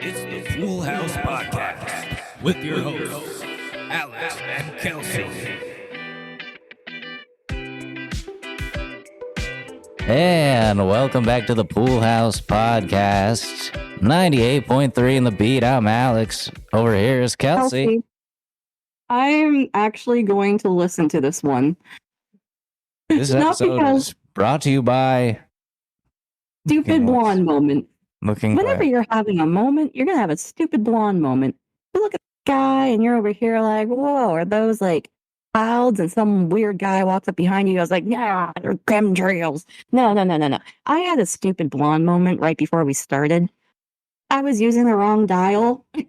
It's the Full House Podcast with your hosts, Alex and Kelsey. And welcome back to the Pool House Podcast. 98.3 in the beat. I'm Alex. Over here is Kelsey. I'm actually going to listen to this one. This episode is brought to you by Stupid Blonde Moment. Whenever you're having a moment, you're going to have a stupid blonde moment. You look at the guy and you're over here like, whoa, are those like clouds? And some weird guy walks up behind you. I was like, yeah, they're chemtrails. No. I had a stupid blonde moment right before we started. I was using the wrong dial for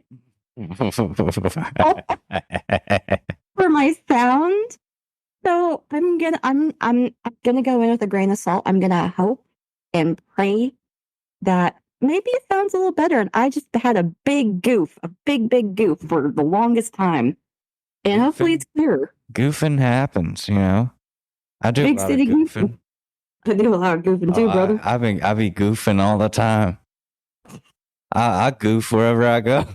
my sound. So I'm gonna go in with a grain of salt. I'm gonna hope and pray that maybe it sounds a little better. And I just had a big goof for the longest time. And hopefully it's clear. Goofing happens, you know. I do Big a lot city of goofing. I do a lot of goofing too, brother. I be goofing all the time. I goof wherever I go.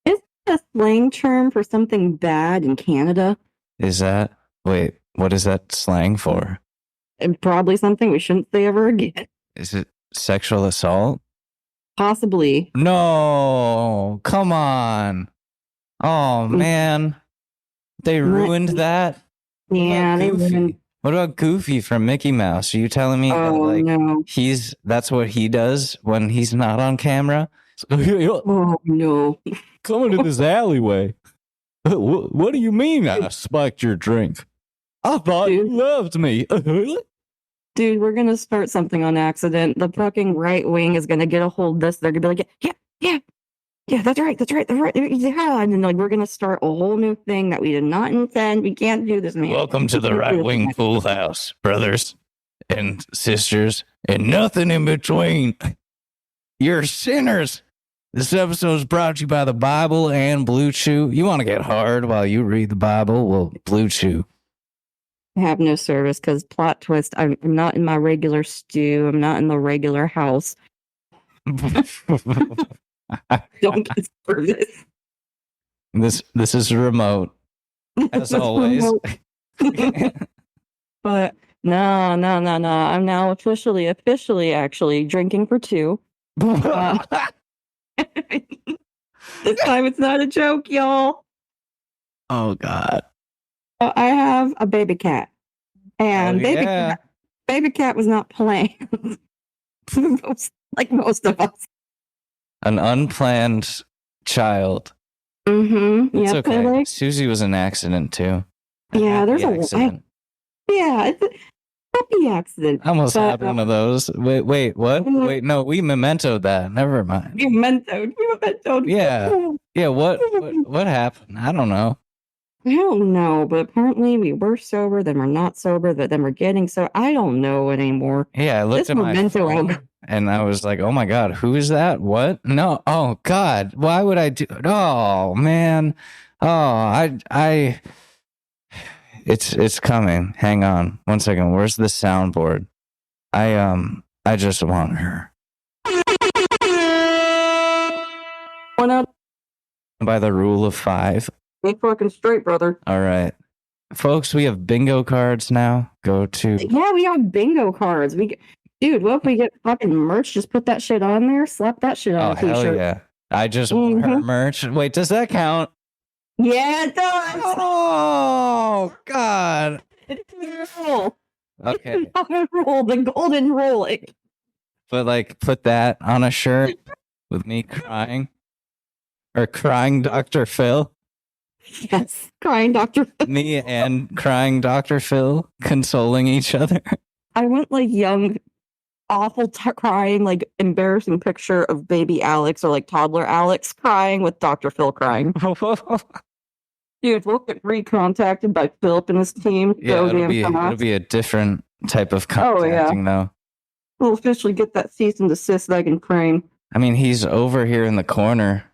Is that a slang term for something bad in Canada? Is that? Wait, what is that slang for? And probably something we shouldn't say ever again. Is it sexual assault? Possibly. No, come on. Oh, man. They ruined that? Yeah, they ruined. What about Goofy from Mickey Mouse? Are you telling me that, like, no. that's what he does when he's not on camera? Oh, no. Come into this alleyway. What do you mean I spiked your drink? I thought you loved me. Dude, we're going to start something on accident. The fucking right wing is going to get a hold of this. They're going to be like, yeah, that's right. Yeah. And then like, we're going to start a whole new thing that we did not intend. We can't do this, man. Welcome to the right wing Pool House, brothers and sisters and nothing in between. You're sinners. This episode is brought to you by the Bible and Blue Chew. You want to get hard while you read the Bible? Well, Blue Chew. I have no service because plot twist. I'm not in my regular stew. I'm not in the regular house. Don't get service. This is remote, as always. But no. I'm now officially actually drinking for two. This time it's not a joke, y'all. Oh God. I have a baby cat, and baby cat was not planned. like most of us. An unplanned child. Mm-hmm. It's okay. Like, Susie was an accident too. Yeah, there's accident. It's a happy accident. I almost had one of those. Wait, what? Wait, no, we mementoed that. Never mind. We mementoed. Yeah. What happened? I don't know. I don't know, but apparently we were sober, then we're not sober, but then we're getting so. I don't know anymore. Yeah, I looked at my phone and I was like, "Oh my God, who is that? What? No, oh God, why would I do? Oh man, I it's coming. Hang on, 1 second. Where's the soundboard? I just want her. One out. By the rule of 5. Be fucking straight, brother. All right. Folks, we have bingo cards now. Go to... Yeah, we have bingo cards. Dude, what if we get fucking merch? Just put that shit on there. Slap that shit on a t-shirt. Hell yeah. I just want her merch. Wait, does that count? Yeah, it does. Oh, God. It's a rule. Okay. The golden rule. But, like, put that on a shirt with me crying. Or crying Dr. Phil. Yes, crying Dr. Phil. Me and crying Dr. Phil consoling each other. I want like young, awful crying, like embarrassing picture of baby Alex or like toddler Alex crying with Dr. Phil crying. Dude, we'll get recontacted by Philip and his team. Yeah, it'll be a different type of contacting though. We'll officially get that cease and desist that I can frame. I mean, he's over here in the corner.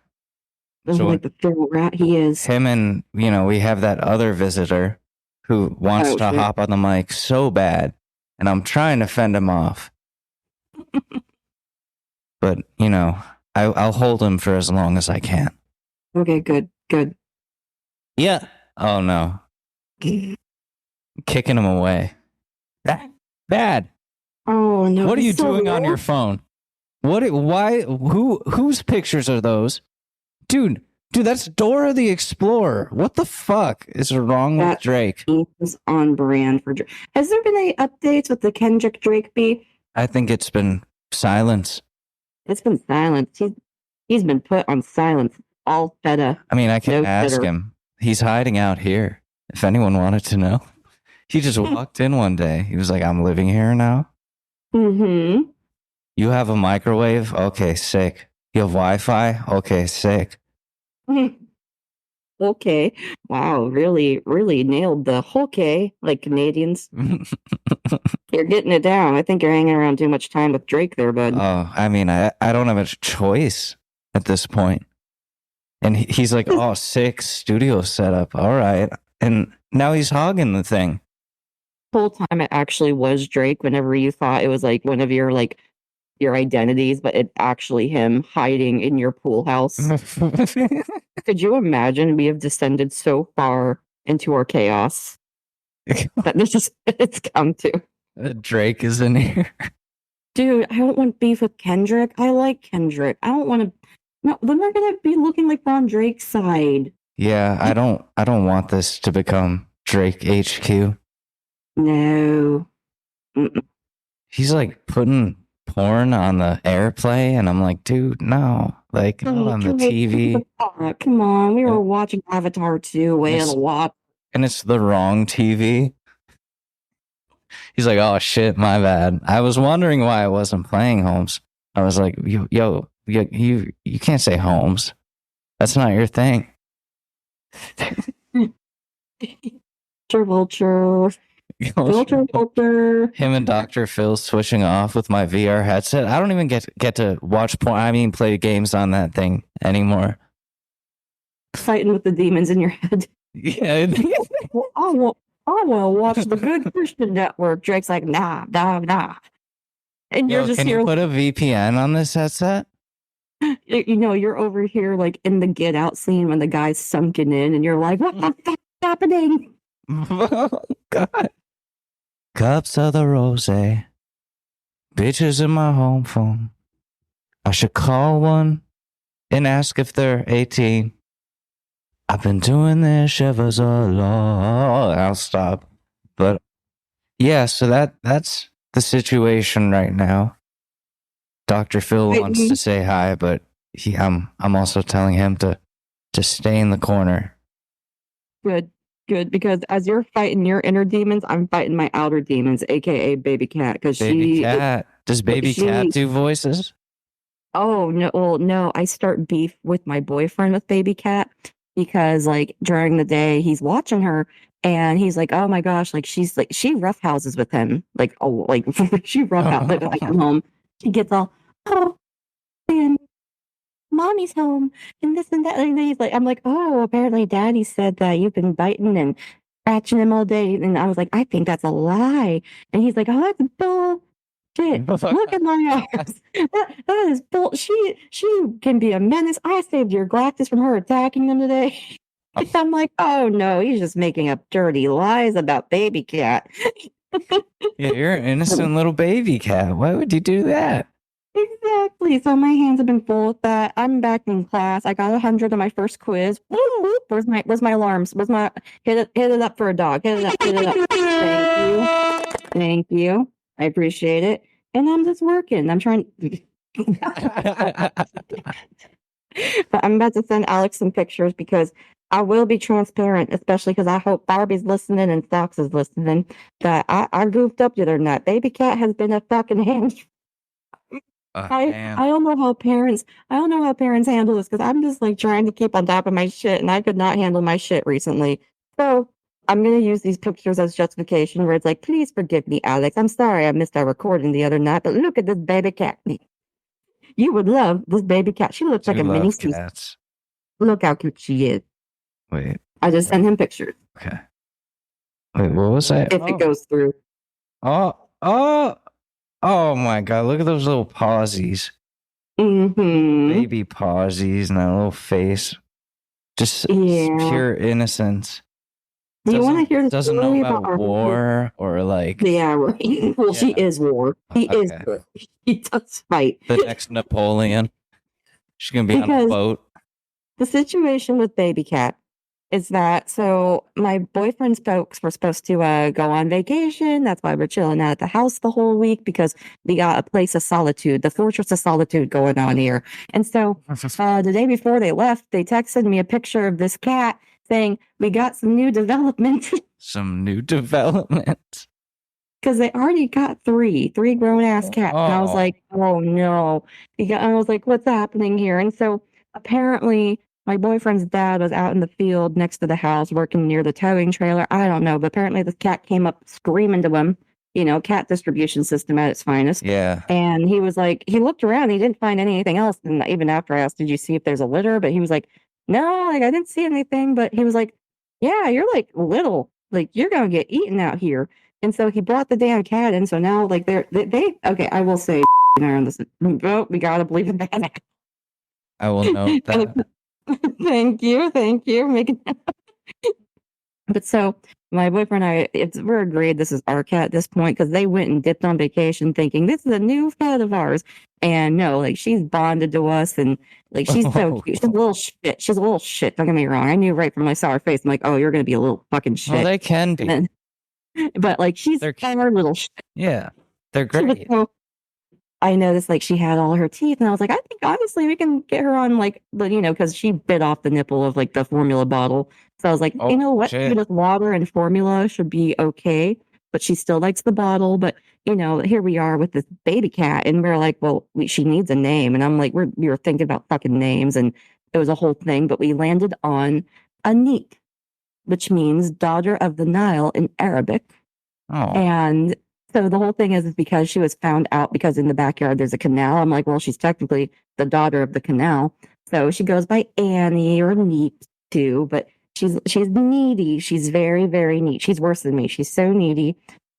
So like the feral rat he is. Him and, we have that other visitor who wants to hop on the mic so bad. And I'm trying to fend him off. But, I'll hold him for as long as I can. Okay, good. Yeah. Oh no. Kicking him away. Bad. Oh no. What are you doing on your phone? Whose pictures are those? Dude, that's Dora the Explorer. What the fuck is wrong with Drake? Is on brand for Drake. Has there been any updates with the Kendrick Drake beef? I think it's been silence. It's been silence. He's been put on silence. All feta. I mean, I can ask him. He's hiding out here. If anyone wanted to know, he just walked in one day. He was like, "I'm living here now." Mm-hmm. You have a microwave? Okay, sick. You have Wi-Fi? Okay, sick. Okay. Wow, really, really nailed the okay, like Canadians. You're getting it down. I think you're hanging around too much time with Drake there, bud. Oh, I mean, I don't have a choice at this point. And he's like, "Oh, sick studio setup. All right." And now he's hogging the thing. The whole time it actually was Drake whenever you thought it was like one of your identities, but it's actually him hiding in your pool house. Could you imagine we have descended so far into our chaos that this is what it's come to? Drake is in here. Dude, I don't want beef with Kendrick. I like Kendrick. I don't want to. No, then we're gonna be looking like we're on Drake's side. Yeah, I don't want this to become Drake HQ. No. Mm-mm. He's like putting porn on the airplay, and I'm like, dude, no. Like, not on the TV. Come on, we were watching Avatar 2, Whale of Water. And it's the wrong TV. He's like, "Oh shit, my bad. I was wondering why I wasn't playing Holmes." I was like, yo, you can't say Holmes. That's not your thing. Vulture. Him and Dr. Phil switching off with my VR headset. I don't even get to watch porn. I mean, play games on that thing anymore. Fighting with the demons in your head. Yeah. I want to watch the Good Christian Network. Drake's like, nah. And you're just can here. You put a VPN on this headset? You know, you're over here like in the Get Out scene when the guy's sunken in, and you're like, what the fuck's happening? Oh, God. Cups of the rose, bitches in my home phone. I should call one and ask if they're 18. I've been doing this ever so long. I'll stop. But yeah, so that's the situation right now. Dr. Phil wants to say hi, but I'm also telling him to stay in the corner. Good, because as you're fighting your inner demons, I'm fighting my outer demons, aka Baby Cat. Because Does Baby Cat do voices? Oh no! Well, no. I start beef with my boyfriend with Baby Cat because, like, during the day he's watching her and he's like, "Oh my gosh!" Like she roughhouses with him, like she roughhouses like at home. She gets all, "Oh, and mommy's home," and this and that. And he's like, I'm like, "Oh, apparently daddy said that you've been biting and scratching him all day." And I was like, "I think that's a lie." And he's like, "Oh, that's bullshit. Look at my arms. That is bullshit. She can be a menace. I saved your Galactus from her attacking them today." I'm like, "Oh no, he's just making up dirty lies about Baby Cat." Yeah, you're an innocent little baby cat. Why would you do that? Exactly. So my hands have been full with that. I'm back in class. I got 100 on my first quiz. Where's my alarms? Where's my hit it up for a dog? Hit it up. Thank you. I appreciate it. And I'm just working. I'm trying. But I'm about to send Alex some pictures because I will be transparent, especially because I hope Barbie's listening and Fox is listening. That I goofed up the other night. Baby Cat has been a fucking hand. I don't know how parents handle this because I'm just like trying to keep on top of my shit and I could not handle my shit recently. So I'm gonna use these pictures as justification where it's like, "Please forgive me, Alex. I'm sorry I missed our recording the other night, but look at this baby cat. You would love this baby cat. She looks like a mini cats. Look how cute she is." Wait. I just sent him pictures. Okay. Wait, what was that? If it goes through. Oh my God. Look at those little pausies. Mm-hmm. Baby pausies and that little face. Just pure innocence. Do you want to hear the doesn't story know about war or like... Yeah, right. Well, she is war. He is good. He does fight. The next Napoleon. She's going to be on a boat. The situation with Baby Cat is that, so my boyfriend's folks were supposed to go on vacation. That's why we're chilling out at the house the whole week, because we got a place of solitude, the fortress of solitude going on here. And so the day before they left, they texted me a picture of this cat saying, we got some new development. Some new development. Because they already got three grown-ass cats. And I was like, oh no. I was like, what's happening here? And so apparently my boyfriend's dad was out in the field next to the house working near the towing trailer. I don't know, but apparently this cat came up screaming to him, cat distribution system at its finest. Yeah. And he was like, he looked around, he didn't find anything else. And even after I asked, did you see if there's a litter? But he was like, no, I didn't see anything. But he was like, yeah, you're like little, you're going to get eaten out here. And so he brought the damn cat in. So now, they okay, I will say, oh, we got to believe in that. I will note that. Thank you. But so my boyfriend and I, we're agreed this is our cat at this point, because they went and dipped on vacation thinking this is a new cat of ours. And no, she's bonded to us, and she's so cute. She's a little shit. She's a little shit. Don't get me wrong. I knew right from when I saw her face. I'm like, oh, you're going to be a little fucking shit. Well, they can be. But she's our little shit. Yeah, they're great. So, I noticed she had all her teeth, and I was like, I think honestly we can get her on because she bit off the nipple of the formula bottle. So I was like, you know what, with water and formula should be okay, but she still likes the bottle. But here we are with this baby cat, and we're like, well, she needs a name, and I'm like, we were thinking about fucking names, and it was a whole thing. But we landed on Anik, which means daughter of the Nile in Arabic. Oh. And so the whole thing is because she was found out because in the backyard there's a canal. I'm like, well, she's technically the daughter of the canal. So she goes by Annie or Neat too, but she's needy. She's very, very neat. She's worse than me. She's so needy.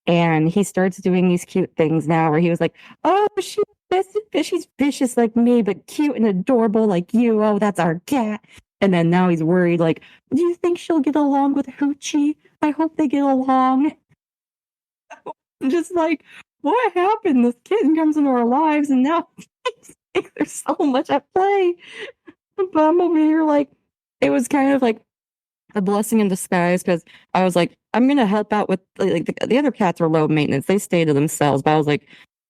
And he starts doing these cute things now where he was like, oh, she's vicious like me, but cute and adorable like you. Oh, that's our cat. And then now he's worried, do you think she'll get along with Hoochie? I hope they get along. I'm just like, what happened? This kitten comes into our lives, and now there's so much at play. But I'm over here it was kind of a blessing in disguise, because I was like, I'm going to help out with, the other cats are low maintenance. They stay to themselves. But I was like,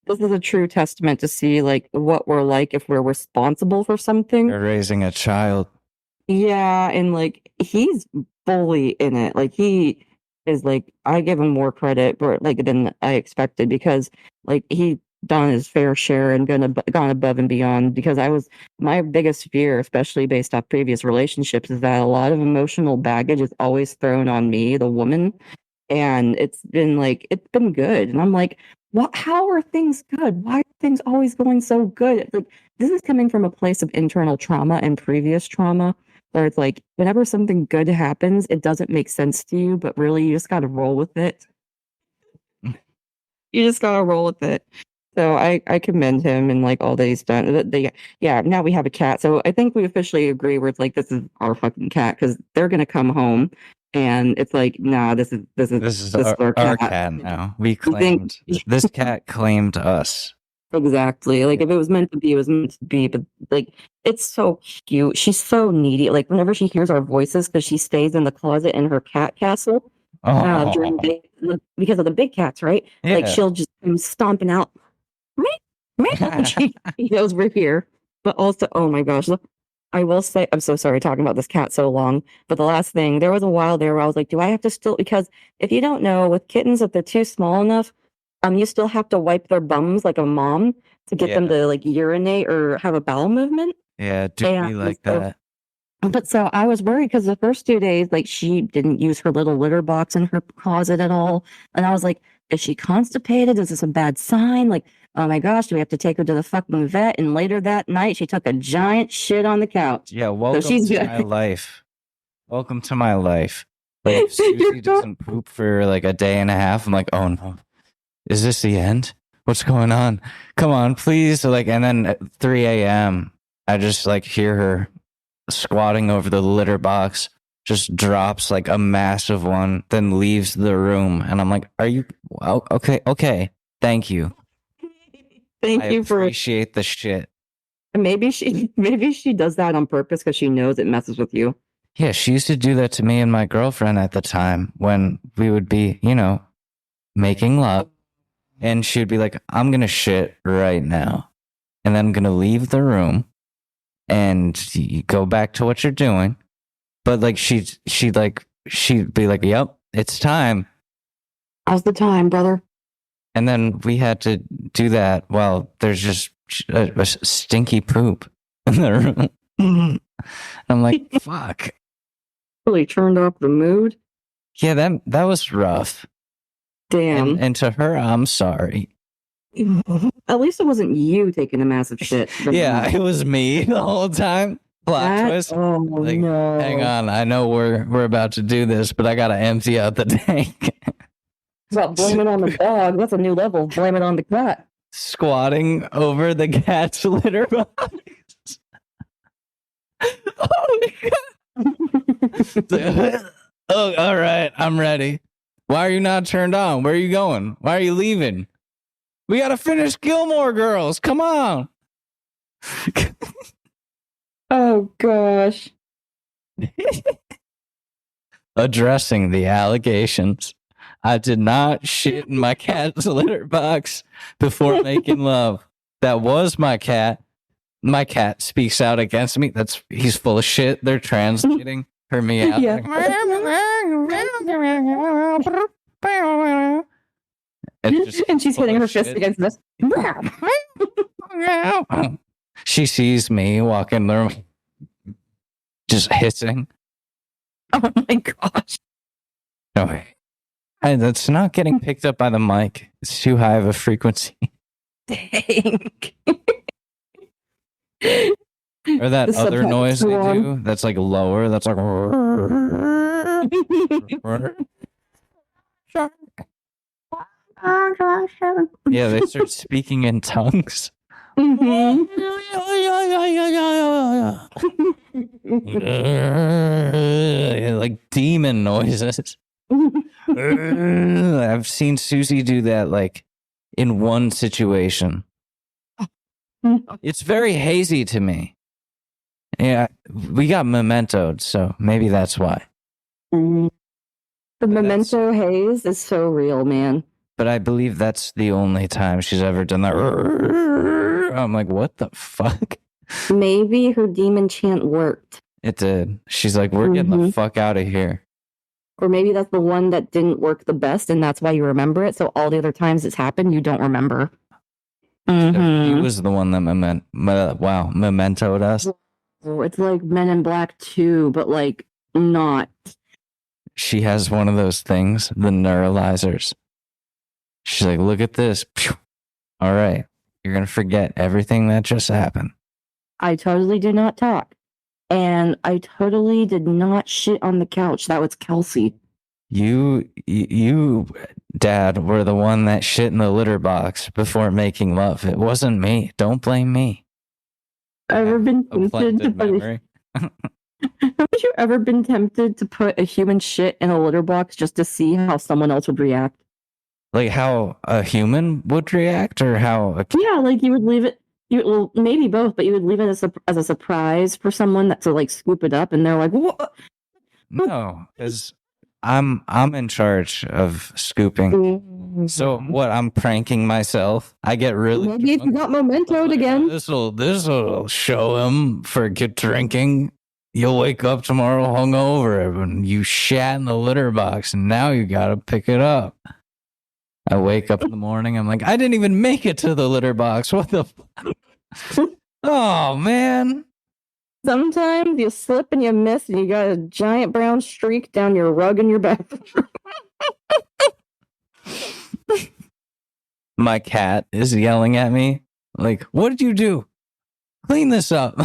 this is a true testament to see, what we're like if we're responsible for something. You're raising a child. Yeah, and he's fully in it. He is I give him more credit for than I expected, because he done his fair share and gone above and beyond, because my biggest fear, especially based off previous relationships, is that a lot of emotional baggage is always thrown on me, the woman, and it's been good, and I'm like, how are things good? Why are things always going so good? This is coming from a place of internal trauma and previous trauma, where it's whenever something good happens, it doesn't make sense to you, but really you just got to roll with it. You just got to roll with it. So I commend him and all that he's done. Now we have a cat. So I think we officially agree where it's this is our fucking cat, because they're going to come home, and it's nah, this is our cat now. We claimed this cat claimed us. Exactly. If it was meant to be, it was meant to be. But it's so cute. She's so needy. Whenever she hears our voices, because she stays in the closet in her cat castle because of the big cats, right? Yeah. She'll just come stomping out. She knows we're here. But also, oh my gosh, look, I will say, I'm so sorry talking about this cat so long. But the last thing, there was a while there where I was like, do I have to still? Because if you don't know, with kittens, if they're too small enough, you still have to wipe their bums like a mom to get them to urinate or have a bowel movement. Yeah, do me like that. But so I was worried because the first 2 days, she didn't use her little litter box in her closet at all. And I was like, is she constipated? Is this a bad sign? Oh my gosh, do we have to take her to the fucking vet? And later that night, she took a giant shit on the couch. Yeah, welcome to my life. Welcome to my life. If Susie doesn't poop for a day and a half, I'm like, oh no. Is this the end? What's going on? Come on, please. Like, and then at 3 a.m., I just like hear her squatting over the litter box, just drops like a massive one, then leaves the room. And I'm like, are you okay. Thank you. I appreciate the shit. Maybe she does that on purpose because she knows it messes with you. Yeah, she used to do that to me and my girlfriend at the time when we would be, making love. And she'd be like, I'm going to shit right now. And then I'm going to leave the room and you go back to what you're doing. But like, she'd be like, yep, it's time. How's the time, brother? And then we had to do that while there's just a stinky poop in the room. And I'm like, fuck. Really turned off the mood? Yeah, that was rough. Damn. And to her, I'm sorry. At least it wasn't you taking a massive shit. Yeah, it was me the whole time. Plot twist. Oh, like, no. Hang on, I know we're about to do this, but I gotta empty out the tank. Well, blame it on the dog. That's a new level. Blame it on the cat. Squatting over the cat's litter box. Oh my god. Oh, all right, I'm ready. Why are you not turned on? Where are you going? Why are you leaving? We gotta finish Gilmore Girls. Come on. Oh gosh. Addressing the allegations. I did not shit in my cat's litter box before making love. That was my cat. My cat speaks out against me. He's full of shit. They're translating her meow. Yeah. And she's hitting her fist against this. She sees me walking the room, just hissing. Oh my gosh. No, that's not getting picked up by the mic. It's too high of a frequency. Dang. Or that other noise they do that's like lower. That's like. Yeah, they start speaking in tongues. Like demon noises. I've seen Susie do that like in one situation. It's very hazy to me. Yeah, we got mementoed, so maybe that's why. The memento haze is so real, man. But I believe that's the only time she's ever done that. I'm like, what the fuck? Maybe her demon chant worked. It did. She's like, we're getting the fuck out of here. Or maybe that's the one that didn't work the best, and that's why you remember it. So all the other times it's happened, you don't remember. He was the one that mementoed us. It's like Men in Black 2, but like not. She has one of those things, the neuralizers. She's like, look at this. All right. You're going to forget everything that just happened. I totally did not talk. And I totally did not shit on the couch. That was Kelsey. You, Dad, were the one that shit in the litter box before making love. It wasn't me. Don't blame me. Ever been tempted to put Haven't you ever been tempted to put a human shit in a litter box just to see how someone else would react? Like how a human would react, or how yeah, like you would leave it. Well, maybe both, but you would leave it as a surprise for someone to like scoop it up, and they're like, "What?" No, because I'm in charge of scooping. So what? I'm pranking myself. I get really. Maybe if you got mementoed again. This'll show him for good drinking. You'll wake up tomorrow hungover and you shat in the litter box, and now you gotta pick it up. I wake up in the morning. I'm like, I didn't even make it to the litter box. What the fuck? Oh, man. Sometimes you slip and you miss and you got a giant brown streak down your rug in your bathroom. My cat is yelling at me. Like, what did you do? Clean this up.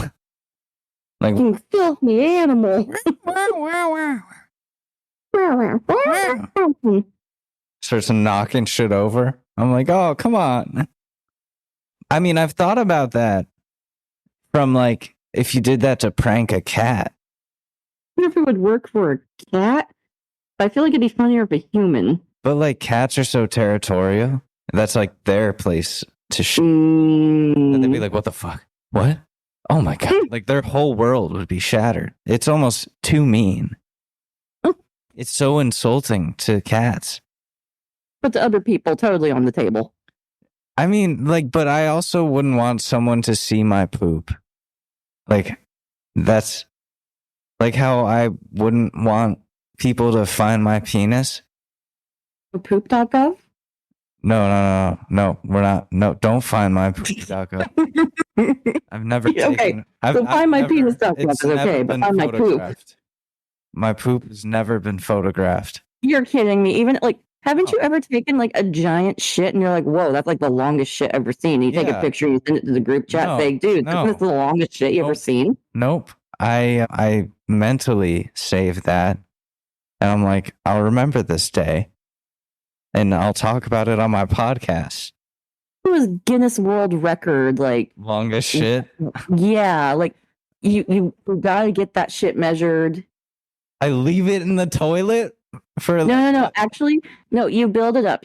Like, you filthy animal. Starts knocking shit over. I'm like, oh, come on. I mean, I've thought about that from like, if you did that to prank a cat. I wonder if it would work for a cat. I feel like it'd be funnier if a human. But like cats are so territorial. That's like their place to shit. They'd be like, what the fuck? What? Oh my God. Like their whole world would be shattered. It's almost too mean. It's so insulting to cats. But to other people, totally on the table. I mean, like, but I also wouldn't want someone to see my poop. Like, that's like how I wouldn't want people to find my penis. Poop.gov? No, we're not. No, don't find my poop.gov. I've never taken. Okay, so find my penis.gov is okay, but find my poop. My poop has never been photographed. You're kidding me. Even like, haven't you ever taken like a giant shit and you're like, whoa, that's like the longest shit ever seen? And you take a picture and you send it to the group chat saying, dude, this is the longest shit you ever seen? Nope. I mentally saved that. And I'm like, I'll remember this day. And I'll talk about it on my podcast. It was Guinness World Record, like longest shit. Yeah, like you gotta get that shit measured. I leave it in the toilet for no. Actually, no. You build it up.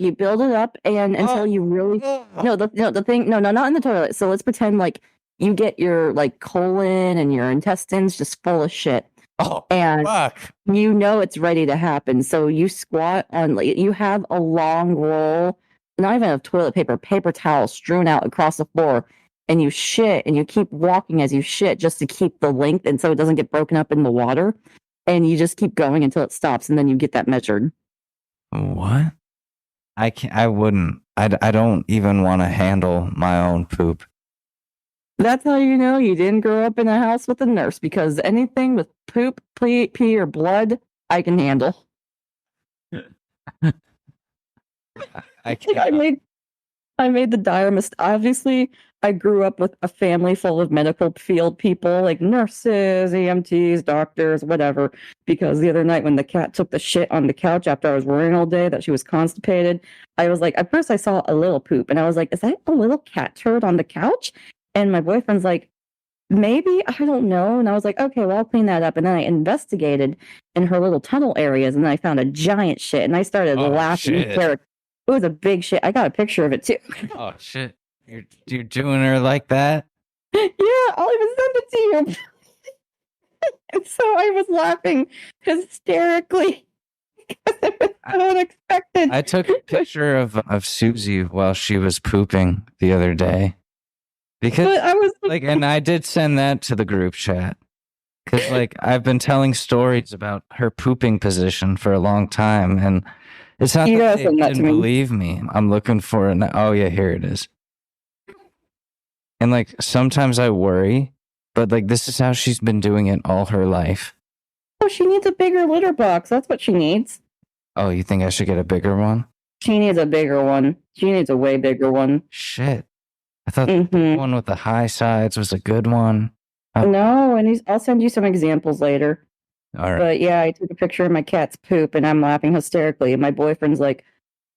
And until you really the thing. No, not in the toilet. So let's pretend like you get your like colon and your intestines just full of shit. Oh, and fuck. You know it's ready to happen. So you squat on, like, you have a long roll, not even of toilet paper towel strewn out across the floor, and you shit, and you keep walking as you shit just to keep the length, and so it doesn't get broken up in the water, and you just keep going until it stops, and then you get that measured. What? I wouldn't. I don't even want to handle my own poop. That's how you know you didn't grow up in a house with a nurse, because anything with poop, pee, or blood, I can handle. I made the dire mistake. Obviously, I grew up with a family full of medical field people, like nurses, EMTs, doctors, whatever. Because the other night when the cat took the shit on the couch after I was worrying all day that she was constipated, I was like, at first I saw a little poop, and I was like, is that a little cat turd on the couch? And my boyfriend's like, maybe, I don't know. And I was like, okay, well, I'll clean that up. And then I investigated in her little tunnel areas, and then I found a giant shit, and I started laughing. It was a big shit. I got a picture of it too. Oh shit! You're doing her like that? Yeah, I'll even send it to you. And so I was laughing hysterically because it was so unexpected. I took a picture of Susie while she was pooping the other day. Because I was like, and I did send that to the group chat, because like I've been telling stories about her pooping position for a long time, and it's not that they didn't believe me. I'm looking for it. Oh yeah, here it is. And like sometimes I worry, but like this is how she's been doing it all her life. Oh, she needs a bigger litter box. That's what she needs. Oh, you think I should get a bigger one? She needs a bigger one. She needs a way bigger one. Shit. I thought the one with the high sides was a good one. No, and I'll send you some examples later. All right. But yeah, I took a picture of my cat's poop, and I'm laughing hysterically. And my boyfriend's like,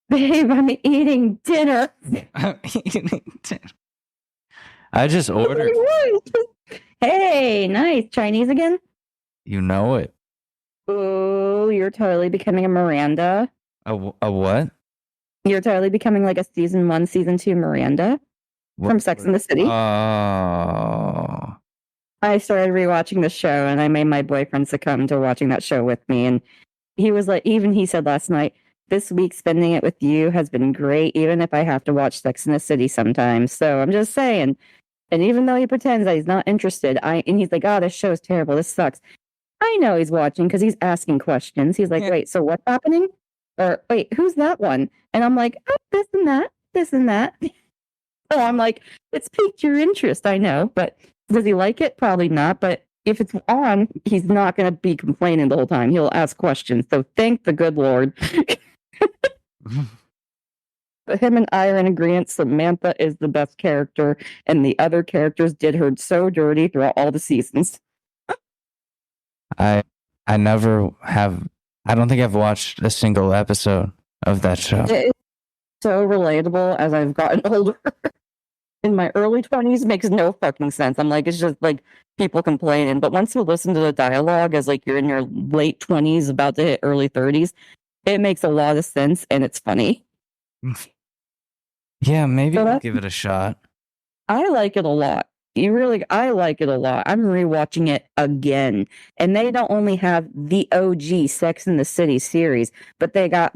babe, I'm eating dinner. I'm eating dinner. I just ordered. Hey, nice. Chinese again? You know it. Oh, you're totally becoming a Miranda. A what? You're totally becoming like a season 1, season 2 Miranda. From Sex and the City. Oh. I started rewatching the show, and I made my boyfriend succumb to watching that show with me. And he was like, even he said last night, this week spending it with you has been great, even if I have to watch Sex and the City sometimes. So I'm just saying. And even though he pretends that he's not interested, and he's like, oh, this show is terrible. This sucks. I know he's watching because he's asking questions. He's like, wait, so what's happening? Or wait, who's that one? And I'm like, oh, this and that, this and that. So I'm like, it's piqued your interest, I know, but does he like it? Probably not. But if it's on, he's not going to be complaining the whole time. He'll ask questions. So thank the good Lord. But him and I are in agreement. Samantha is the best character, and the other characters did her so dirty throughout all the seasons. I never have. I don't think I've watched a single episode of that show. so relatable as I've gotten older. In my early 20s makes no fucking sense. I'm like, it's just like people complaining. But once you listen to the dialogue as like you're in your late 20s, about to hit early 30s, it makes a lot of sense and it's funny. Yeah, maybe I'll give it a shot. I like it a lot. I like it a lot. I'm rewatching it again. And they don't only have the OG Sex and the City series, but they got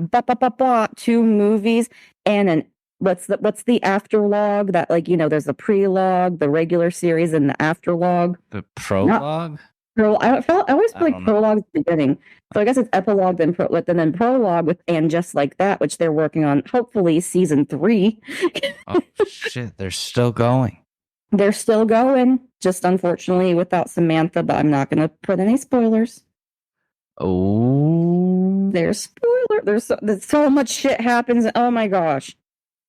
2 movies and an what's the afterlog that, like, you know, there's the prelogue, the regular series, and the afterlog. The prologue? I always feel like prologue's the beginning. So I guess it's epilogue, then prologue with And Just Like That, which they're working on, hopefully season 3. Oh shit, they're still going. They're still going, just unfortunately without Samantha, but I'm not going to put any spoilers. Oh. There's spoiler. There's so much shit happens. Oh my gosh.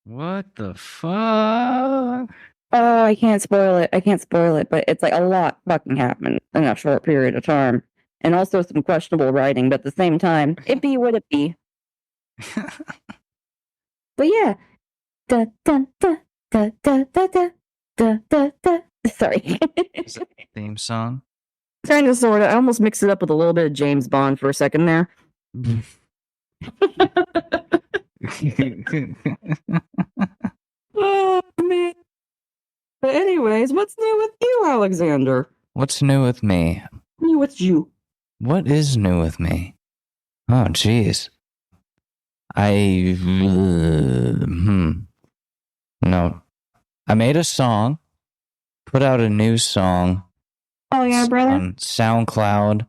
What the fuck? Oh, I can't spoil it, but it's like a lot fucking happened in a short period of time. And also some questionable writing, but at the same time, it be what it be. But yeah. Da, da, da, da, da, da, da. Da, da, da. Sorry. Is that the theme song? Kind of, sort of. I almost mixed it up with a little bit of James Bond for a second there. Oh, man. But anyways, what's new with you, Alexander? What's new with me? New with you. What is new with me? Oh, jeez. No. I made a song, put out a new song. Oh, yeah, brother? On SoundCloud.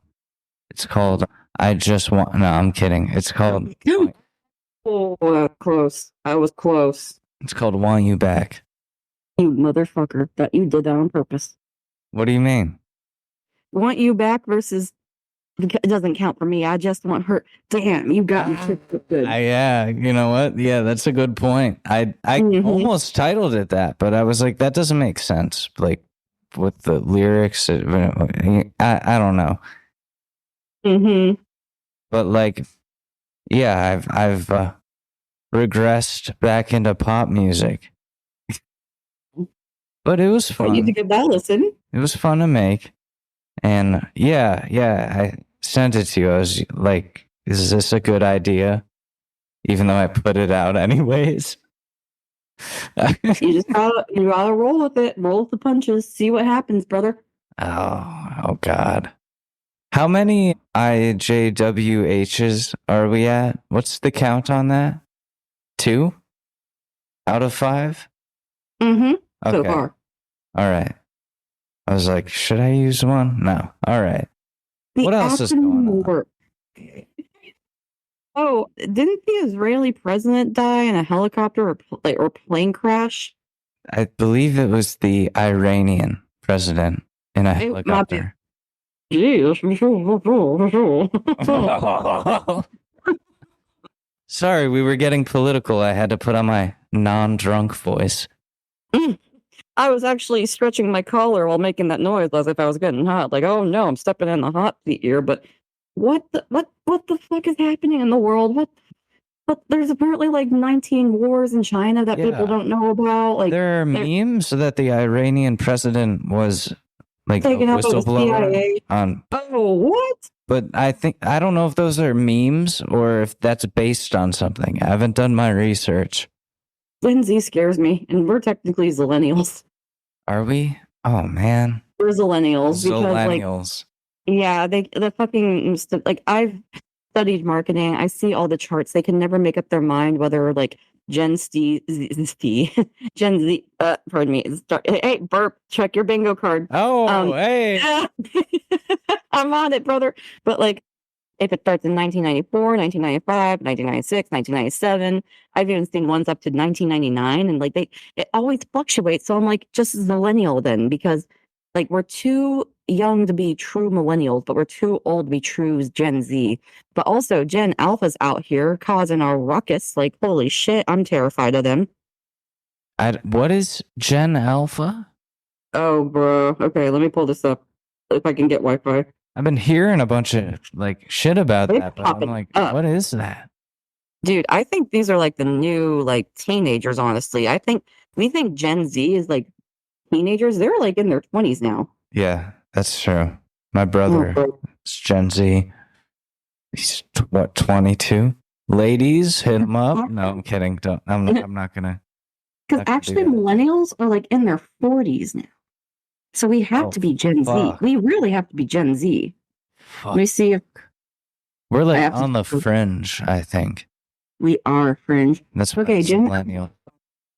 It's called I Just Want... No, I'm kidding. It's called... Oh, close. I was close. It's called Want You Back. You motherfucker. That you did that on purpose. What do you mean? Want You Back versus... It doesn't count for me. I just want her. Damn, you got me good. Yeah, you know what? Yeah, that's a good point. I almost titled it that, but I was like, that doesn't make sense. Like with the lyrics, I don't know. Mm-hmm. But like, yeah, I've regressed back into pop music. But it was fun. I need to give that a listen. It was fun to make. And yeah, I sent it to you. I was like, is this a good idea? Even though I put it out anyways. You just gotta roll with it. Roll with the punches. See what happens, brother. Oh God. How many IJWHs are we at? What's the count on that? 2 out of 5? Mm-hmm. Okay. So far. All right. I was like, should I use one? No. All right. What else is going on? Oh, didn't the Israeli president die in a helicopter or plane crash? I believe it was the Iranian president in a helicopter. Sorry, we were getting political. I had to put on my non-drunk voice. I was actually stretching my collar while making that noise as if I was getting hot. Like, oh no, I'm stepping in the hot seat here. But what the fuck is happening in the world? What there's apparently like 19 wars in China that people don't know about. Like, there are memes that the Iranian president was like a whistleblower on. Oh, what? But I don't know if those are memes or if that's based on something. I haven't done my research. Gen Z scares me, and we're technically Zillennials. Are we? Oh man, we're Zillennials. Zillennials. Like, yeah, the fucking like I've studied marketing. I see all the charts. They can never make up their mind whether like Gen Z. Pardon me. Hey, burp. Check your bingo card. Oh, hey. I'm on it, brother. But like, if it starts in 1994, 1995, 1996, 1997, I've even seen ones up to 1999, and like it always fluctuates. So I'm like, just millennial then, because like we're too young to be true millennials, but we're too old to be true Gen Z. But also Gen Alpha's out here causing a ruckus. Like, holy shit, I'm terrified of them. What is Gen Alpha? Oh, bro. Okay, let me pull this up if I can get Wi-Fi. I've been hearing a bunch of like shit about that, but I'm like, what is that? Dude, I think these are like the new like teenagers, honestly. We think Gen Z is like teenagers. They're like in their 20s now. Yeah, that's true. My brother is Gen Z. He's 22? Ladies, hit him up. No, I'm kidding. I'm not gonna. Because actually, millennials are like in their 40s now. So we have to be Gen Z. We really have to be Gen Z. Let me see if we're like on the fringe, I think. We are fringe. That's okay, millennial.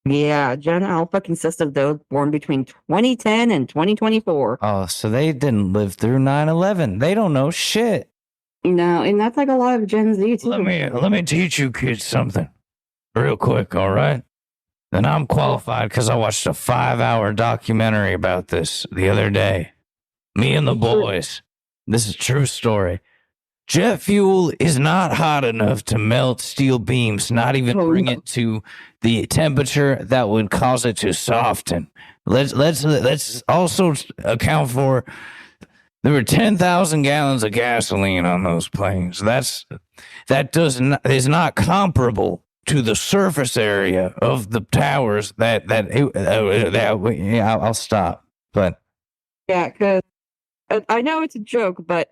Yeah, Gen Alpha consists of those born between 2010 and 2024. Oh, so they didn't live through 9/11. They don't know shit. No, and that's like a lot of Gen Z too. Let me teach you kids something real quick, all right? And I'm qualified because I watched a 5-hour documentary about this the other day. Me and the boys. This is a true story. Jet fuel is not hot enough to melt steel beams, not even bring it to the temperature that would cause it to soften. Let's also account for there were 10,000 gallons of gasoline on those planes. Is not comparable to the surface area of the towers I'll stop. But yeah, because I know it's a joke, but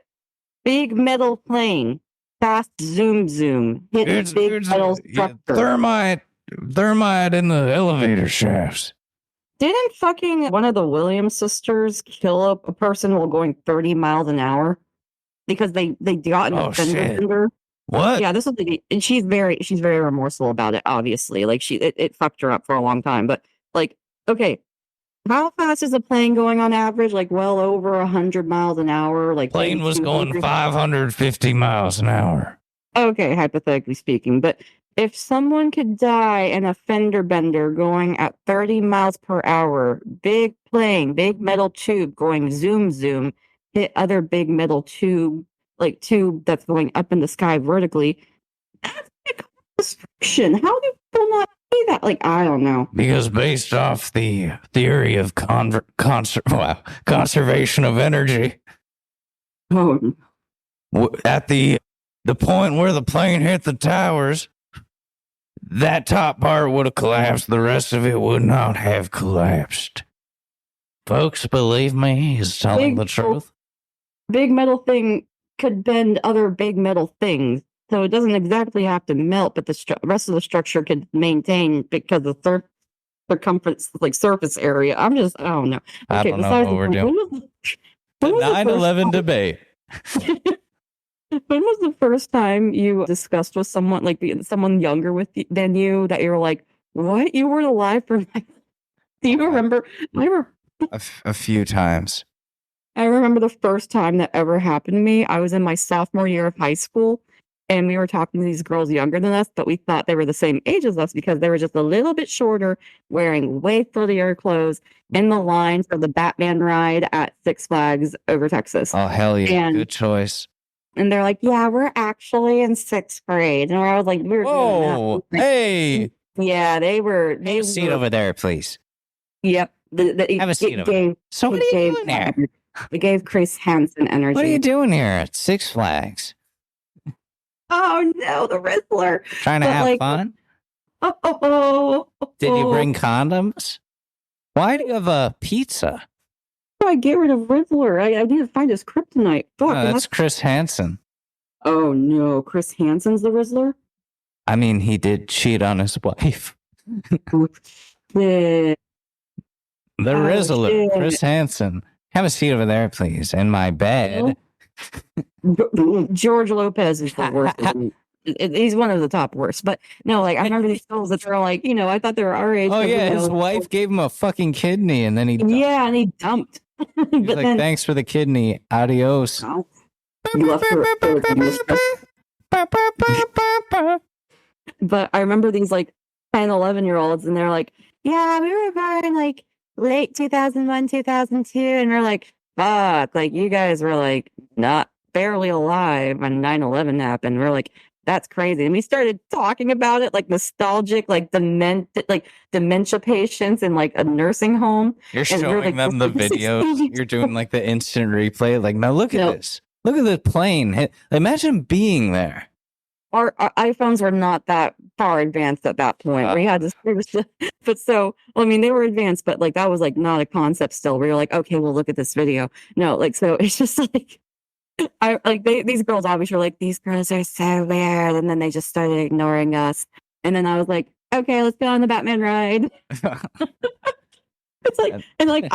big metal plane, fast zoom, hit big metal structure. Thermite in the elevator shafts. Didn't fucking one of the Williams sisters kill a person while going 30 miles an hour because they got in a fender bender? What? Yeah, this is and she's very remorseful about it. Obviously, like it fucked her up for a long time. But like, okay. How fast is a plane going on average? Like well over 100 miles an hour. Like plane was going 550 miles an hour. Okay, hypothetically speaking. But if someone could die in a fender bender going at 30 miles per hour, big plane, big metal tube going zoom, hit other big metal tube that's going up in the sky vertically, that's like destruction. How do people not see that? Like, I don't know. Because based off the theory of conservation of energy, at the point where the plane hit the towers, that top part would have collapsed. The rest of it would not have collapsed. Folks, believe me, he's telling the truth. Big metal thing could bend other big metal things. So it doesn't exactly have to melt, but the rest of the structure could maintain because of the circumference, like surface area. I don't know. I don't know what we're doing. The 9/11 debate. When was the first time you discussed with someone, like someone younger than you, that you were like, what? You weren't alive for like... Do you remember? A few times. I remember the first time that ever happened to me. I was in my sophomore year of high school. And we were talking to these girls younger than us, but we thought they were the same age as us because they were just a little bit shorter, wearing way frillier clothes, in the line for the Batman ride at Six Flags over Texas. Oh, hell yeah. Good choice. And they're like, yeah, we're actually in 6th grade. And I was like, whoa, hey. Yeah, they were. Have a seat over there, please. Yep. Have a seat over there. So what are you doing there? We gave Chris Hansen energy. What are you doing here at Six Flags? Oh no, the Rizzler. Trying to have fun? Did you bring condoms? Why do you have a pizza? I get rid of Rizzler. I need to find his kryptonite. Fuck, that's Chris Hansen. Oh no, Chris Hansen's the Rizzler? I mean, he did cheat on his wife. The Rizzler, Chris Hansen. Have a seat over there, please, in my bed. George Lopez is the worst. He's one of the top worst. But no, like I remember these girls that were like, I thought they were our age. Oh yeah, his wife gave him a fucking kidney, and then he dumped. Yeah, and he dumped. He's like, then, thanks for the kidney. Adios. But I remember these like 10, 11-year-olds, and they're like, yeah, we were born like late 2001, 2002, and we're like, fuck, like you guys were like not barely alive when 9/11 happened. We're like, that's crazy. And we started talking about it like nostalgic, like dementia patients in like a nursing home. You're showing them the videos. You're doing like the instant replay. Like, now look at this. Look at the plane. Imagine being there. our iPhones were not that far advanced at that point. We had to, but so, I mean, they were advanced, but like that was like not a concept still. We were like, okay, well, look at this video. No, like, so it's just like, I like these girls obviously were like, these girls are so weird. And then they just started ignoring us. And then I was like, okay, let's go on the Batman ride. It's like, and like,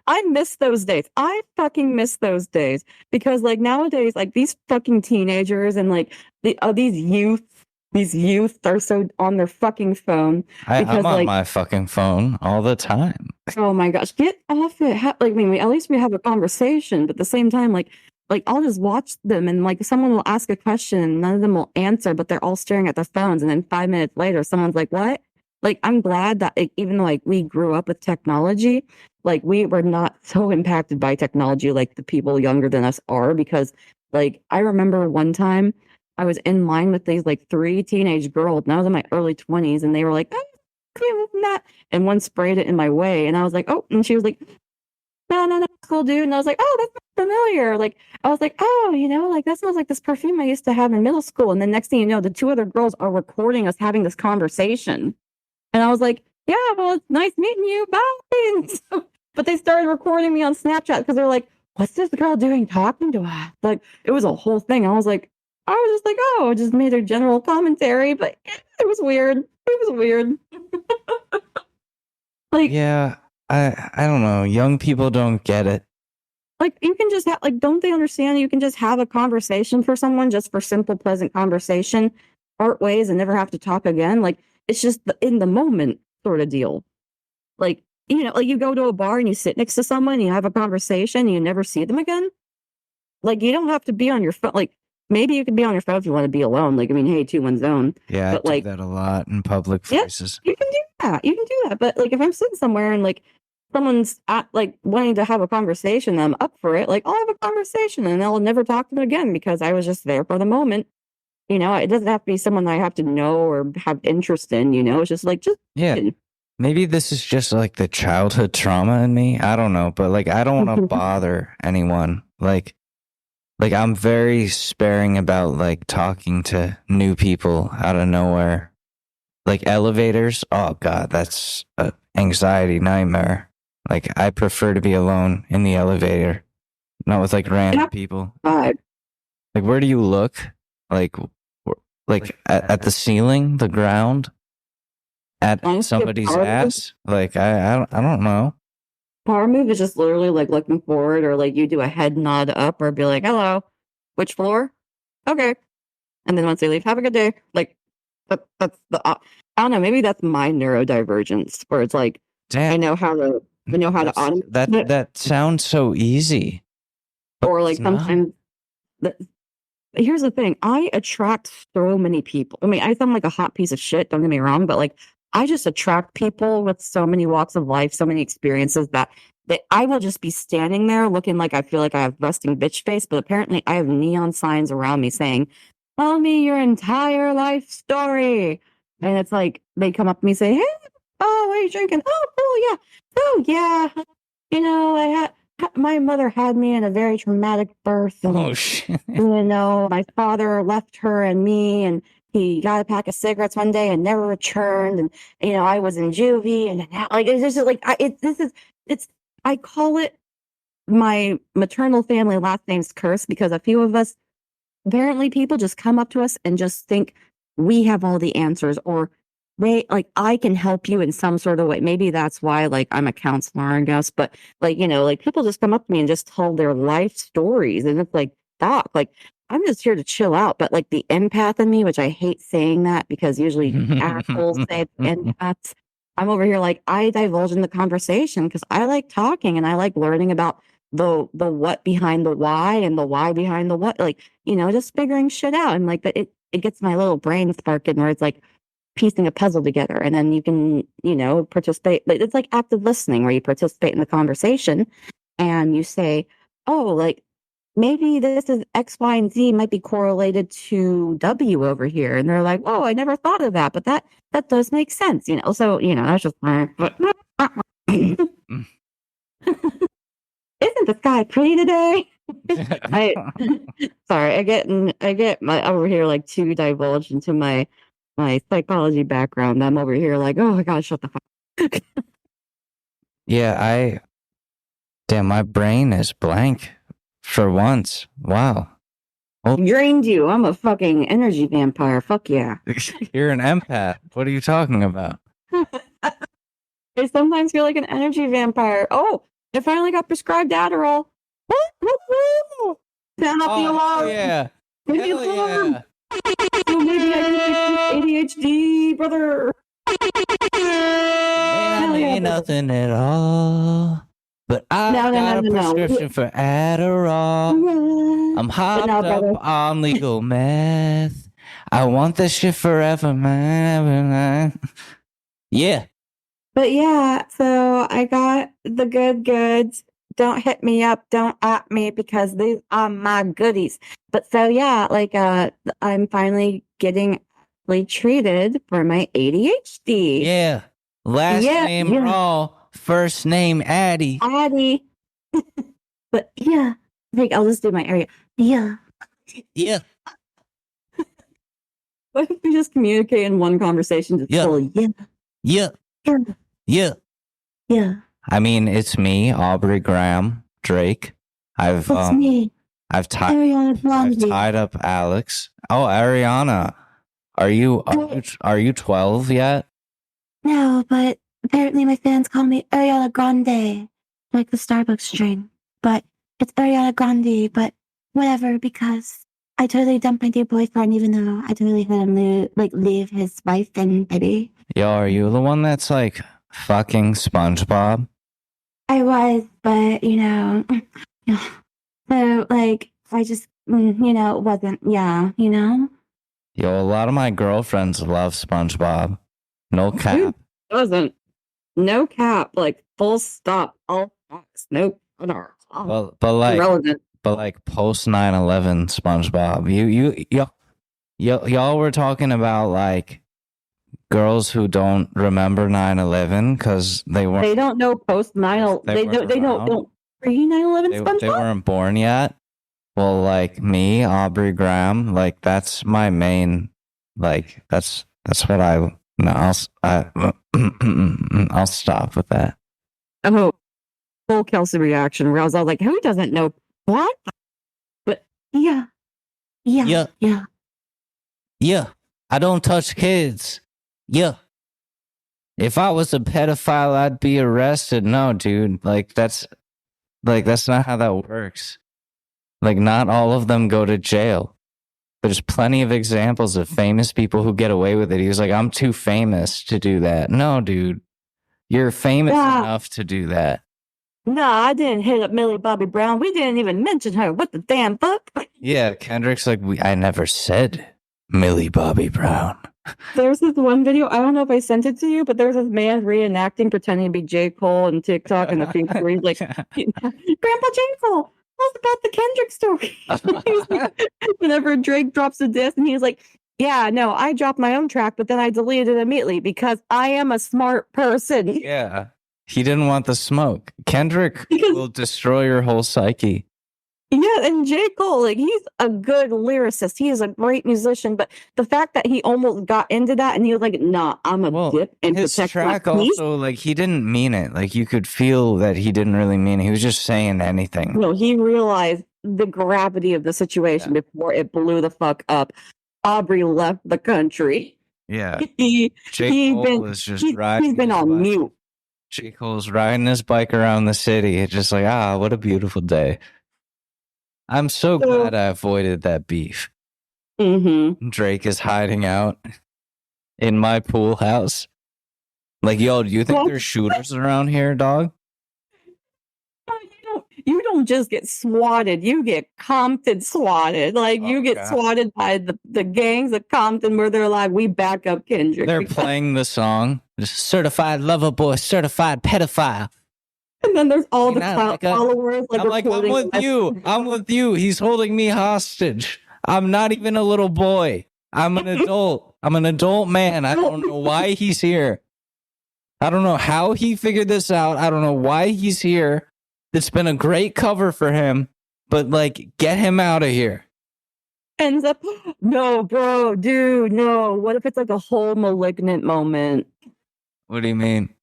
I miss those days. I fucking miss those days because like nowadays, like these fucking teenagers and like these youth are so on their fucking phone. I'm on my fucking phone all the time. Oh my gosh, get off it. Like, I mean, at least we have a conversation, but at the same time, like I'll just watch them and like someone will ask a question and none of them will answer, but they're all staring at their phones. And then 5 minutes later, someone's like, what? Like, I'm glad that even though like we grew up with technology, like we were not so impacted by technology like the people younger than us are, because like I remember one time I was in line with these like 3 teenage girls and I was in my early 20s and they were like, oh, that, and one sprayed it in my way and I was like, oh, and she was like, no, cool dude, and I was like, oh, that's familiar. Like I was like, oh, you know, like that smells like this perfume I used to have in middle school. And then next thing you know, the 2 other girls are recording us having this conversation. And I was like, yeah, well, it's nice meeting you. Bye. So, but they started recording me on Snapchat because they're like, what's this girl doing talking to us? Like, it was a whole thing. I was just like, oh, I just made a general commentary, but it was weird. It was weird. Like, yeah, I don't know. Young people don't get it. Like, you can just have, like, don't they understand you can just have a conversation for someone just for simple, pleasant conversation, part ways and never have to talk again? Like, it's just in the moment sort of deal. Like, you know, like you go to a bar and you sit next to someone and you have a conversation and you never see them again. Like, you don't have to be on your phone. Like, maybe you can be on your phone if you want to be alone. Like, I mean, hey, to one's own. Yeah, but I like, do that a lot in public places. Yeah, you can do that. You can do that. But like, if I'm sitting somewhere and like someone's like wanting to have a conversation, I'm up for it. Like, I'll have a conversation and I'll never talk to them again because I was just there for the moment. You know, it doesn't have to be someone I have to know or have interest in, you know, it's just like, yeah. Maybe this is just like the childhood trauma in me. I don't know, but like, I don't want to bother anyone. Like I'm very sparing about like talking to new people out of nowhere. Like elevators. Oh God, that's an anxiety nightmare. Like I prefer to be alone in the elevator, not with like random people. Like, where do you look? Like at the ceiling, the ground, at somebody's ass. Like I don't know. Power move is just literally like looking forward, or like you do a head nod up, or be like, "Hello, which floor?" Okay, and then once they leave, have a good day. Like that's the I don't know. Maybe that's my neurodivergence, where it's like, damn, I know how to automate that sounds so easy. Or like sometimes. Here's the thing. I attract so many people. I mean, I sound like a hot piece of shit. Don't get me wrong, but like, I just attract people with so many walks of life, so many experiences that I will just be standing there looking like I feel like I have resting bitch face, but apparently I have neon signs around me saying, tell me your entire life story. And it's like, they come up to me and say, hey, oh, what are you drinking? Oh, yeah. You know, my mother had me in a very traumatic birth. And, oh, shit. You know, my father left her and me, and he got a pack of cigarettes one day and never returned. And, you know, I was in juvie, and like, it's just like, I call it my maternal family last name's curse, because a few of us, apparently people just come up to us and just think we have all the answers, or like, I can help you in some sort of way. Maybe that's why, like, I'm a counselor, I guess. But like, you know, like people just come up to me and just tell their life stories. And it's like, doc, like, I'm just here to chill out. But like the empath in me, which I hate saying that because usually assholes say empaths. I'm over here like, I divulge in the conversation because I like talking and I like learning about the what behind the why and the why behind the what. Like, you know, just figuring shit out. And like that it gets my little brain sparking where it's like piecing a puzzle together, and then you can, you know, participate. It's like active listening, where you participate in the conversation and you say, oh, like maybe this is X, Y, and Z might be correlated to W over here. And they're like, oh, I never thought of that, but that does make sense, you know? So, you know, that's just, isn't the sky pretty today? I sorry, I get my over here like too divulged into my psychology background. I'm over here like, oh my god, shut the fuck. Yeah, damn, my brain is blank for once. Wow. Drained you. I'm a fucking energy vampire. Fuck yeah. You're an empath. What are you talking about? I sometimes feel like an energy vampire. Oh, I finally got prescribed Adderall. Turn up the alarm. Yeah. Turn the alarm. So maybe I can fix this ADHD, brother. May not mean nothing at all. But I got a prescription for Adderall. I'm hopped up on legal meth. I want this shit forever, man. Yeah. But yeah, so I got the good goods. Don't hit me up. Don't at me because these are my goodies. But so yeah, like I'm finally getting treated for my ADHD. Yeah. Last name Raw. First name Addie. Addie. But yeah, like I'll just do my area. Yeah. Yeah. What if we just communicate in one conversation? Just yeah. Yeah. Yeah. Yeah. Yeah. I mean, it's me, Aubrey Graham, Drake. I've tied up Alex. Oh, Ariana. Are you 12 yet? No, but apparently my fans call me Ariana Grande, like the Starbucks drink. But it's Ariana Grande, but whatever, because I totally dumped my dear boyfriend, even though I totally had him leave his wife and baby. Yo, are you the one that's like fucking SpongeBob? I was, but so like I just wasn't. Yeah, Yo, a lot of my girlfriends love SpongeBob. No cap. Who doesn't? No cap. Like full stop. All facts. Nope. But like irrelevant. But like post 9/11 SpongeBob. Y'all were talking about like girls who don't remember 9/11 because they don't know post 9/11. They don't pre 9/11 SpongeBob. They weren't born yet. Well, like me, Aubrey Graham, like that's my main. Like that's what I. No, I'll stop with that. Oh, full Kelsey reaction. Where I was all like, "Who doesn't know what?" But yeah. I don't touch kids. Yeah. If I was a pedophile, I'd be arrested. No, dude. Like that's not how that works. Like not all of them go to jail. There's plenty of examples of famous people who get away with it. He was like, I'm too famous to do that. No, dude. You're famous enough to do that. No, I didn't hit up Millie Bobby Brown. We didn't even mention her. What the damn fuck? Yeah, Kendrick's like, I never said Millie Bobby Brown. There's this one video, I don't know if I sent it to you, but there's this man reenacting, pretending to be J. Cole and TikTok and the thing where he's like, Grandpa J. Cole, tell us about the Kendrick story. Whenever Drake drops a diss and he's like, yeah, no, I dropped my own track, but then I deleted it immediately because I am a smart person. Yeah. He didn't want the smoke. Kendrick will destroy your whole psyche. Yeah, and J. Cole, like, he's a good lyricist. He is a great musician, but the fact that he almost got into that and he was like, nah, I'm a dip and his protect track my peace. Also, like, he didn't mean it. Like, you could feel that he didn't really mean it. He was just saying anything. No, he realized the gravity of the situation before it blew the fuck up. Aubrey left the country. Yeah. He's been on mute. J. Cole's riding his bike around the city. It's just like, what a beautiful day. I'm so glad I avoided that beef. Mm-hmm. Drake is hiding out in my pool house. Like, yo, do you think there's shooters around here, dog? You don't just get swatted. You get Compton swatted. Like, you get swatted by the gangs of Compton where they're like, we back up Kendrick. They're playing the song. Certified lover boy, certified pedophile. And then there's all the followers. Like, I'm like, I'm with you. I'm with you. He's holding me hostage. I'm not even a little boy. I'm an adult. I'm an adult man. I don't know why he's here. I don't know how he figured this out. I don't know why he's here. It's been a great cover for him, but like, get him out of here. Ends up, no, bro, dude, no. What if it's like a whole malignant moment? What do you mean?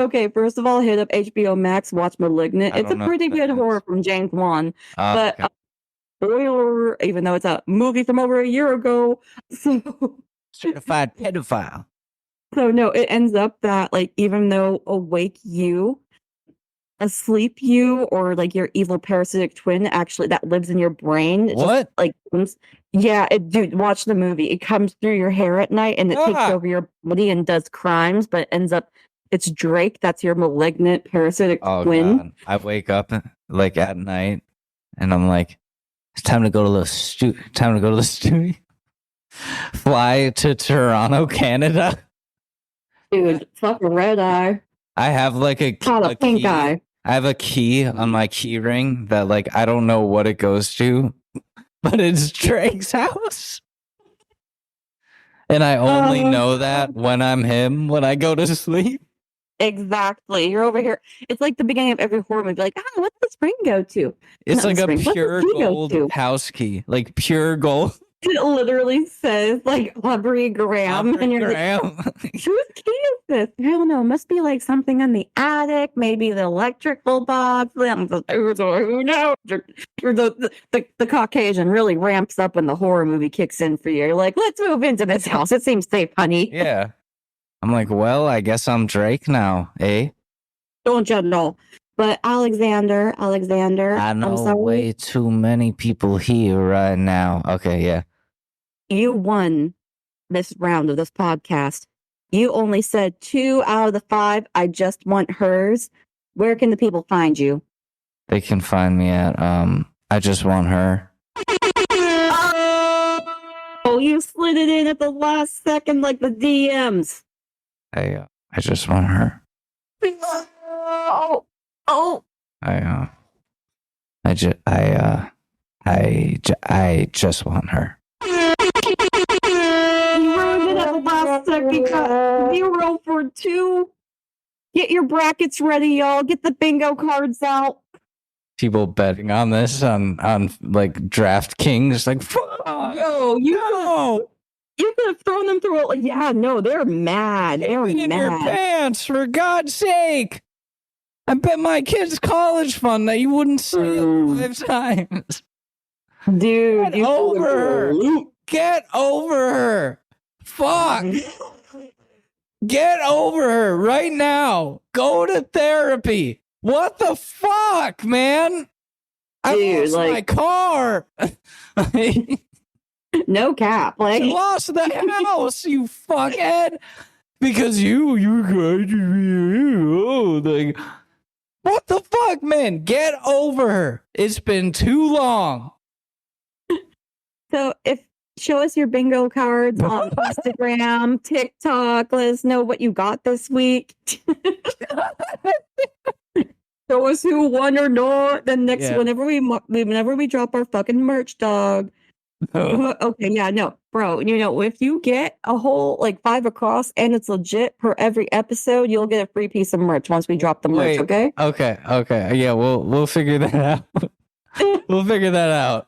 Okay, first of all, hit up HBO Max, watch Malignant. It's a pretty good horror from James Wan. But okay. spoiler, even though it's a movie from over a year ago. So certified pedophile. So no, it ends up that like even though awake you, asleep you, or like your evil parasitic twin actually that lives in your brain. What? Yeah, dude, watch the movie. It comes through your hair at night and it takes over your body and does crimes, but it ends up it's Drake. That's your malignant parasitic twin. God. I wake up like at night and I'm like, it's time to go to the studio. Fly to Toronto, Canada. Dude, fuck a red eye. I have like a pink key. eye. I have a key on my key ring that like I don't know what it goes to, but it's Drake's house. And I only know that when I'm him, when I go to sleep. Exactly. You're over here. It's like the beginning of every horror movie. Like, what does spring go to? It's like a pure gold house key. Like pure gold. It literally says like Aubrey Graham. And you're like, whose key is this? I don't know. It must be like something in the attic, maybe the electrical box. Who knows? The Caucasian really ramps up when the horror movie kicks in for you. You're like, let's move into this house. It seems safe, honey. Yeah. I'm like, well, I guess I'm Drake now, eh? Don't you know? But Alexander. I know way too many people here right now. Okay, yeah. You won this round of this podcast. You only said 2 out of the 5. I just want hers. Where can the people find you? They can find me at I just want her. Oh, you slid it in at the last second like the DMs. I just want her. Oh. I just want her. You ruined it at the last second. 0 for 2. Get your brackets ready, y'all. Get the bingo cards out. People betting on this on like DraftKings, like, yo, you could have thrown them through it. Like, yeah, no, they're mad. They're mad. In your pants, for God's sake. I bet my kid's college fund that you wouldn't see it 5 times. Dude, Get over her. Get over her. Fuck. Get over her right now. Go to therapy. What the fuck, man? I lost my car. No cap. Like, you lost the house, you fuckhead. Because you like, what the fuck, man? Get over her. It's been too long. So show us your bingo cards on Instagram, TikTok. Let us know what you got this week. Show us who won or not. Then whenever we drop our fucking merch, dog. Okay, yeah, no, bro. You know, if you get a whole like 5 across and it's legit per every episode, you'll get a free piece of merch once we drop the merch. Okay. Okay. Yeah, we'll figure that out. We'll figure that out.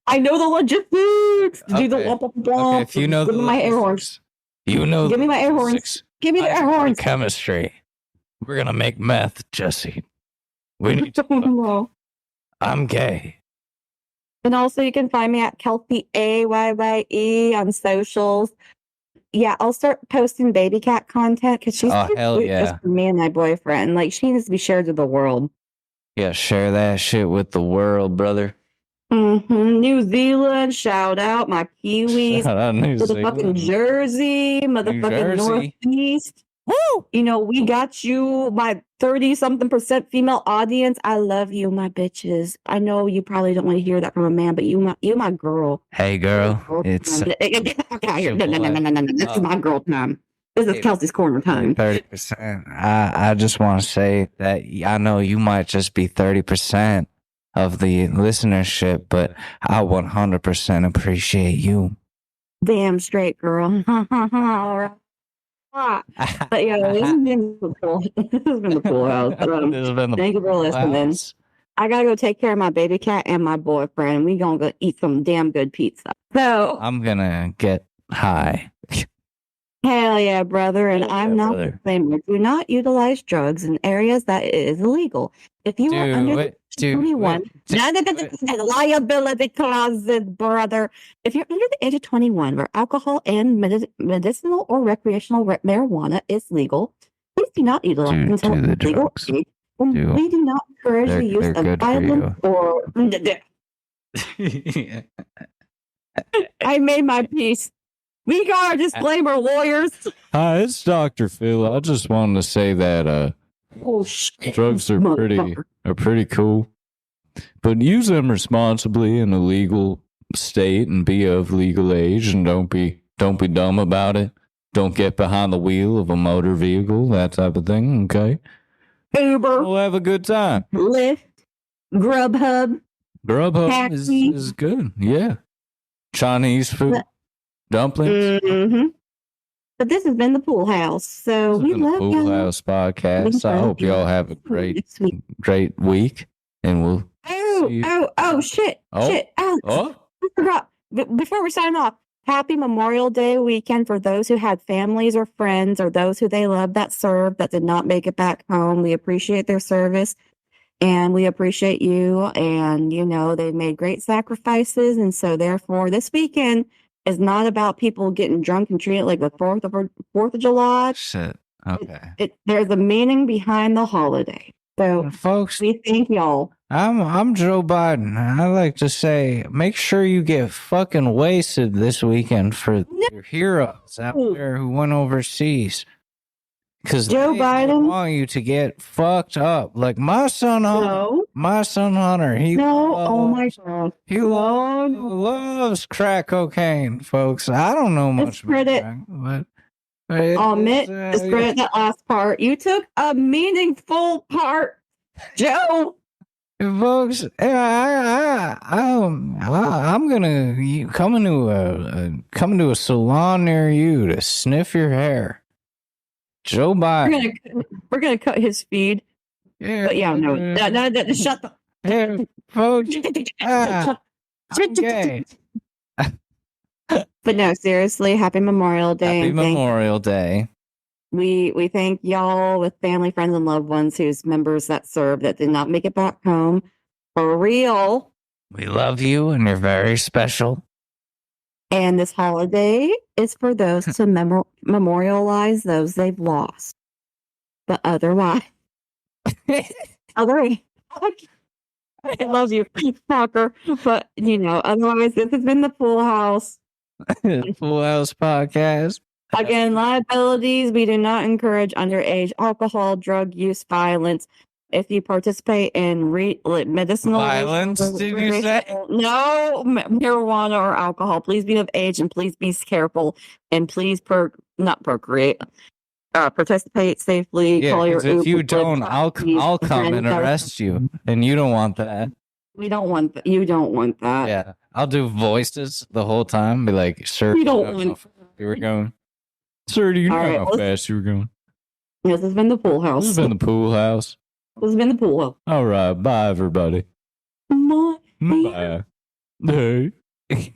I know the logistics. Do the okay, if you know give me my air horns. You know. Give me my air horns. Give me the air horns. Chemistry. We're gonna make meth, Jesse. We need to. I'm gay. And also, you can find me at Kelsey AYYE on socials. Yeah, I'll start posting baby cat content because she's hell yeah. Just for me and my boyfriend. Like, she needs to be shared with the world. Yeah, share that shit with the world, brother. New Zealand, shout out my Kiwis. Shout out New motherfucking Jersey, motherfucking Northeast. Woo! You know, we got you, my 30-something% female audience. I love you, my bitches. I know you probably don't want to hear that from a man, but you my girl. Hey, girl. It's no. This is my girl time. This is Kelsey's corner time. 30%. I just want to say that I know you might just be 30% of the listenership, but I 100% appreciate you. Damn straight, girl. All right. But yeah, this has been the pool. This has been the pool house. Thank you for listening. I gotta go take care of my baby cat and my boyfriend. We gonna go eat some damn good pizza. So I'm gonna get high. Hell yeah, brother. And I'm not the same. Do not utilize drugs in areas that it is illegal. If you are under the 21, liability closet, brother. If you're under the age of 21, where alcohol and medicinal or recreational marijuana is legal, please do not utilize until the legal drugs. age. We do not encourage the use of violence or. I made my peace. We got our disclaimer, lawyers. Hi, it's Dr. Phil. I just wanted to say that drugs are pretty cool, but use them responsibly in a legal state and be of legal age, and don't be dumb about it. Don't get behind the wheel of a motor vehicle, that type of thing. Okay. Uber. We'll have a good time. Lyft. Grubhub is good. Yeah. Chinese food. Dumplings. Mm-hmm. But this has been the Pool House. So we love the Pool House podcast. I hope y'all have a great week, and we'll. Shit! Alex, I forgot. Before we sign off, happy Memorial Day weekend for those who had families or friends or those who they loved that served that did not make it back home. We appreciate their service. And we appreciate you. And, they made great sacrifices. And so, therefore, this weekend is not about people getting drunk and treated like the 4th of July. Shit. Okay. There's a meaning behind the holiday. So, folks, we thank y'all. I'm Joe Biden. I like to say, make sure you get fucking wasted this weekend for your heroes out there who went overseas. Because Joe Biden want you to get fucked up. Like my son Hunter. Oh my God. He loves crack cocaine, folks. I don't know much about crack, but I'll admit, discredit that last part. You took a meaningful part, Joe. Folks, I'm gonna come into a salon near you to sniff your hair. Joe Biden. We're gonna cut his feed. Yeah. But yeah, no. Shut the. Yeah, folks. Okay. But no, seriously, happy Memorial Day. Happy Memorial Day. We thank y'all with family, friends, and loved ones whose members that served that did not make it back home. For real. We love you, and you're very special. And this holiday is for those to memorialize those they've lost. But otherwise, I love you, fucker. But, otherwise, this has been the Pool House. Pool House podcast. Again, liabilities. We do not encourage underage alcohol, drug use, violence. If you participate in medicinal violence, did you say? No, marijuana or alcohol. Please be of age and please be careful and please not procreate. Participate safely. Yeah, call your if you don't, I'll come and arrest you, and you don't want that. We don't want that. You don't want that. Yeah, I'll do voices the whole time. Be like, sir, you don't want. You were going. Sir, do you know how fast you were going? This has been the Pool House. This has been the Pool House. This has been the Pool House. All right, bye everybody. Bye. Bye. Hey.